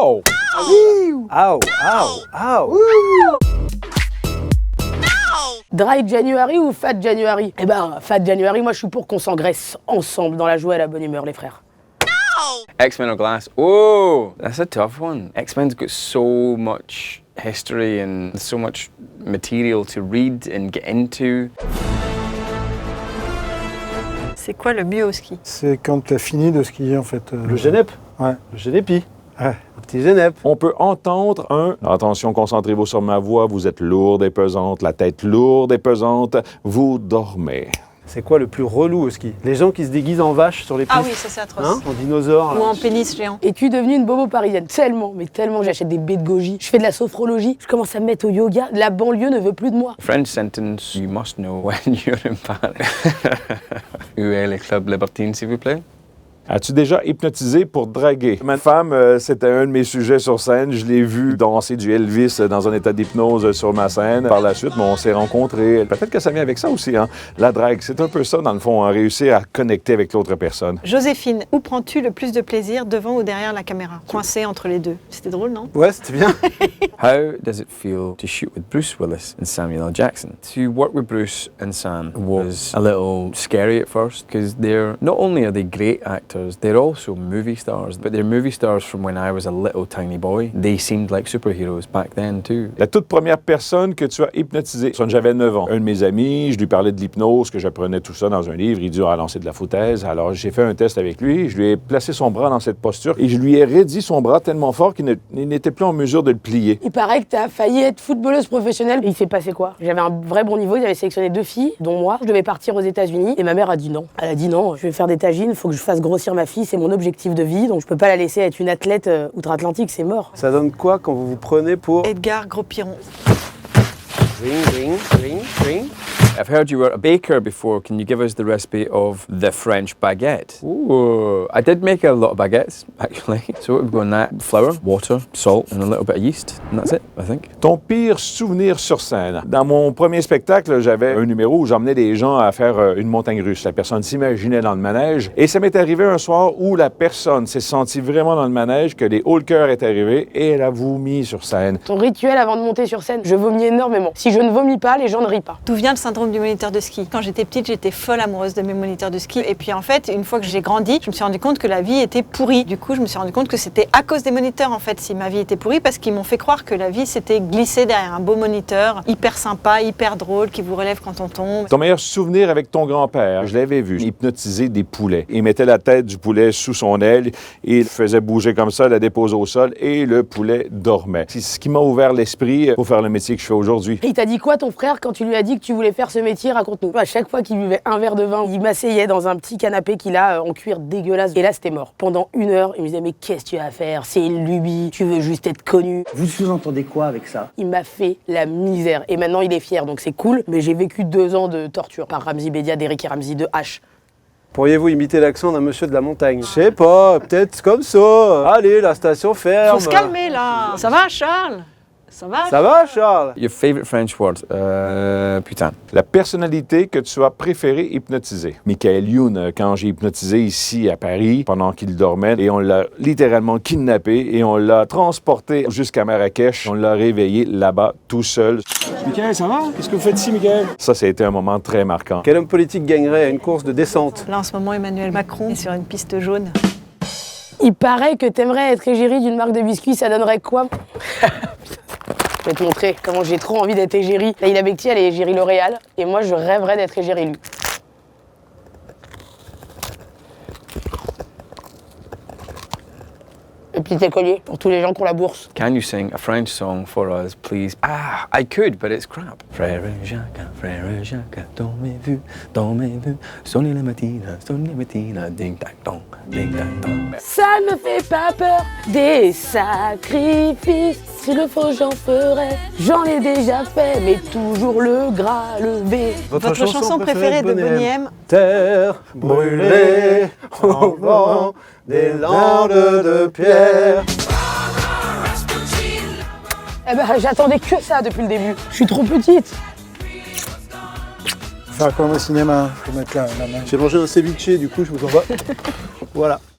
Oh! Ow! Ow! Dry January ou Fat January? Eh ben, Fat January, moi je suis pour qu'on s'engraisse ensemble dans la joie et la bonne humeur, les frères. X-Men or Glass? Oh, that's a tough one. X-Men's got so much history and so much material to read and get into. C'est quoi le mieux au ski? C'est quand tu as fini de skier en fait. Le Genep? Ouais. Le Genepi? Ouais. Le petit Genep. On peut entendre un « Attention, concentrez-vous sur ma voix, vous êtes lourde et pesante, la tête lourde et pesante, vous dormez. » C'est quoi le plus relou au ski? Les gens qui se déguisent en vache sur les pistes. Ah oui, ça c'est atroce. Hein, en dinosaure. Ou là. en pénis géant. Es-tu devenue une bobo parisienne? Tellement, mais tellement. J'achète des baies de goji, je fais de la sophrologie, je commence à me mettre au yoga. La banlieue ne veut plus de moi. French sentence, you must know when you're in Paris. Où est le club libertine, s'il vous plaît? As-tu déjà hypnotisé pour draguer? Ma femme, c'était un de mes sujets sur scène. Je l'ai vu danser du Elvis dans un état d'hypnose sur ma scène. Par la suite, on s'est rencontrés. Peut-être que ça vient avec ça aussi, hein? La drague, c'est un peu ça, dans le fond, hein? Réussir à connecter avec l'autre personne. Joséphine, où prends-tu le plus de plaisir, devant ou derrière la caméra? Coincée entre les deux. C'était drôle, non? Ouais, c'était bien. How does it feel to shoot with Bruce Willis and Samuel L. Jackson? To work with Bruce and Sam was a little scary at first because not only are they great actors, they're also movie stars, but they're movie stars from when I was a little tiny boy. They seemed like superheroes back then too. La toute première personne que tu as hypnotisée, j'avais 9 ans. Un de mes amis, je lui parlais de l'hypnose, que j'apprenais tout ça dans un livre. Il dit à lancer de la foutaise. Alors j'ai fait un test avec lui. Je lui ai placé son bras dans cette posture et je lui ai raidi son bras tellement fort qu'il n'était plus en mesure de le plier. Il paraît que t'as failli être footballeuse professionnelle. Il s'est passé quoi? J'avais un vrai bon niveau, ils avaient sélectionné 2 filles, dont moi. Je devais partir aux États-Unis et ma mère a dit non. Elle a dit non, je vais faire des tagines, faut que je fasse grossir ma fille, c'est mon objectif de vie, donc je peux pas la laisser être une athlète outre-Atlantique, c'est mort. Ça donne quoi quand vous vous prenez pour... Edgar Gros-Piron. Ring, ring, ring, ring. I've heard you were a baker before. Can you give us the recipe of the French baguette? Ooh, I did make a lot of baguettes, actually. So what would go in that? Flour, water, salt, and a little bit of yeast. And that's it, I think. Ton pire souvenir sur scène. Dans mon premier spectacle, j'avais un numéro où j'emmenais des gens à faire une montagne russe. La personne s'imaginait dans le manège. Et ça m'est arrivé un soir où la personne s'est sentie vraiment dans le manège, que les hauts le cœur est arrivé et elle a vomi sur scène. Ton rituel avant de monter sur scène, je vomis énormément. Si je ne vomis pas, les gens ne rient pas. D'où vient le syndrome du moniteur de ski? Quand j'étais petite, j'étais folle amoureuse de mes moniteurs de ski. Et puis en fait, une fois que j'ai grandi, je me suis rendu compte que la vie était pourrie. Du coup, je me suis rendu compte que c'était à cause des moniteurs en fait si ma vie était pourrie, parce qu'ils m'ont fait croire que la vie s'était glissée derrière un beau moniteur, hyper sympa, hyper drôle, qui vous relève quand on tombe. Ton meilleur souvenir avec ton grand-père, je l'avais vu hypnotiser des poulets. Il mettait la tête du poulet sous son aile, et il faisait bouger comme ça, la dépose au sol et le poulet dormait. C'est ce qui m'a ouvert l'esprit pour faire le métier que je fais aujourd'hui. Et il t'a dit quoi ton frère quand tu lui as dit que tu voulais faire ce métier? Raconte-nous. À chaque fois qu'il buvait un verre de vin, il m'asseyait dans un petit canapé qu'il a en cuir dégueulasse. Et là, c'était mort. Pendant 1 heure, il me disait mais qu'est-ce que tu vas à faire? C'est une lubie, tu veux juste être connu. Vous sous-entendez quoi avec ça? Il m'a fait la misère. Et maintenant, il est fier, donc c'est cool. Mais j'ai vécu 2 ans de torture par Ramzi Bedia, d'Eric et Ramzi, de H. Pourriez-vous imiter l'accent d'un monsieur de la montagne? Je sais pas, peut-être comme ça. Allez, la station ferme. Faut se calmer là. Ça va, Charles? Ça va? Ça va, Charles? Your favorite French word? Putain. La personnalité que tu as préféré hypnotiser. Michael Youn, quand j'ai hypnotisé ici à Paris pendant qu'il dormait, et on l'a littéralement kidnappé et on l'a transporté jusqu'à Marrakech. On l'a réveillé là-bas tout seul. Michael, ça va? Qu'est-ce que vous faites ici, Michael? Ça a été un moment très marquant. Quel homme politique gagnerait à une course de descente? Là en ce moment, Emmanuel Macron est sur une piste jaune. Il paraît que t'aimerais être égérie d'une marque de biscuits, ça donnerait quoi? Je vais te montrer comment j'ai trop envie d'être égérie. Laïla Bekti, elle est égérie L'Oréal, et moi je rêverais d'être égérie lui. Le petit écolier pour tous les gens qui ont la bourse. Can you sing a French song for us, please? Ah, I could, but it's crap. Frère Jacques, dans mes vues, sonner la matina, ding dang dong, ding dang dong. Ça ne me fait pas peur, des sacrifices. S'il le faut, j'en ferai. J'en ai déjà fait, mais toujours le gras levé. Votre chanson préférée de Boney M? Terre brûlée au vent des landes de pierre. Eh ben, j'attendais que ça depuis le début. Je suis trop petite. Faire comme au cinéma, faut mettre la main. J'ai mangé un ceviche, du coup, je vous envoie. Voilà.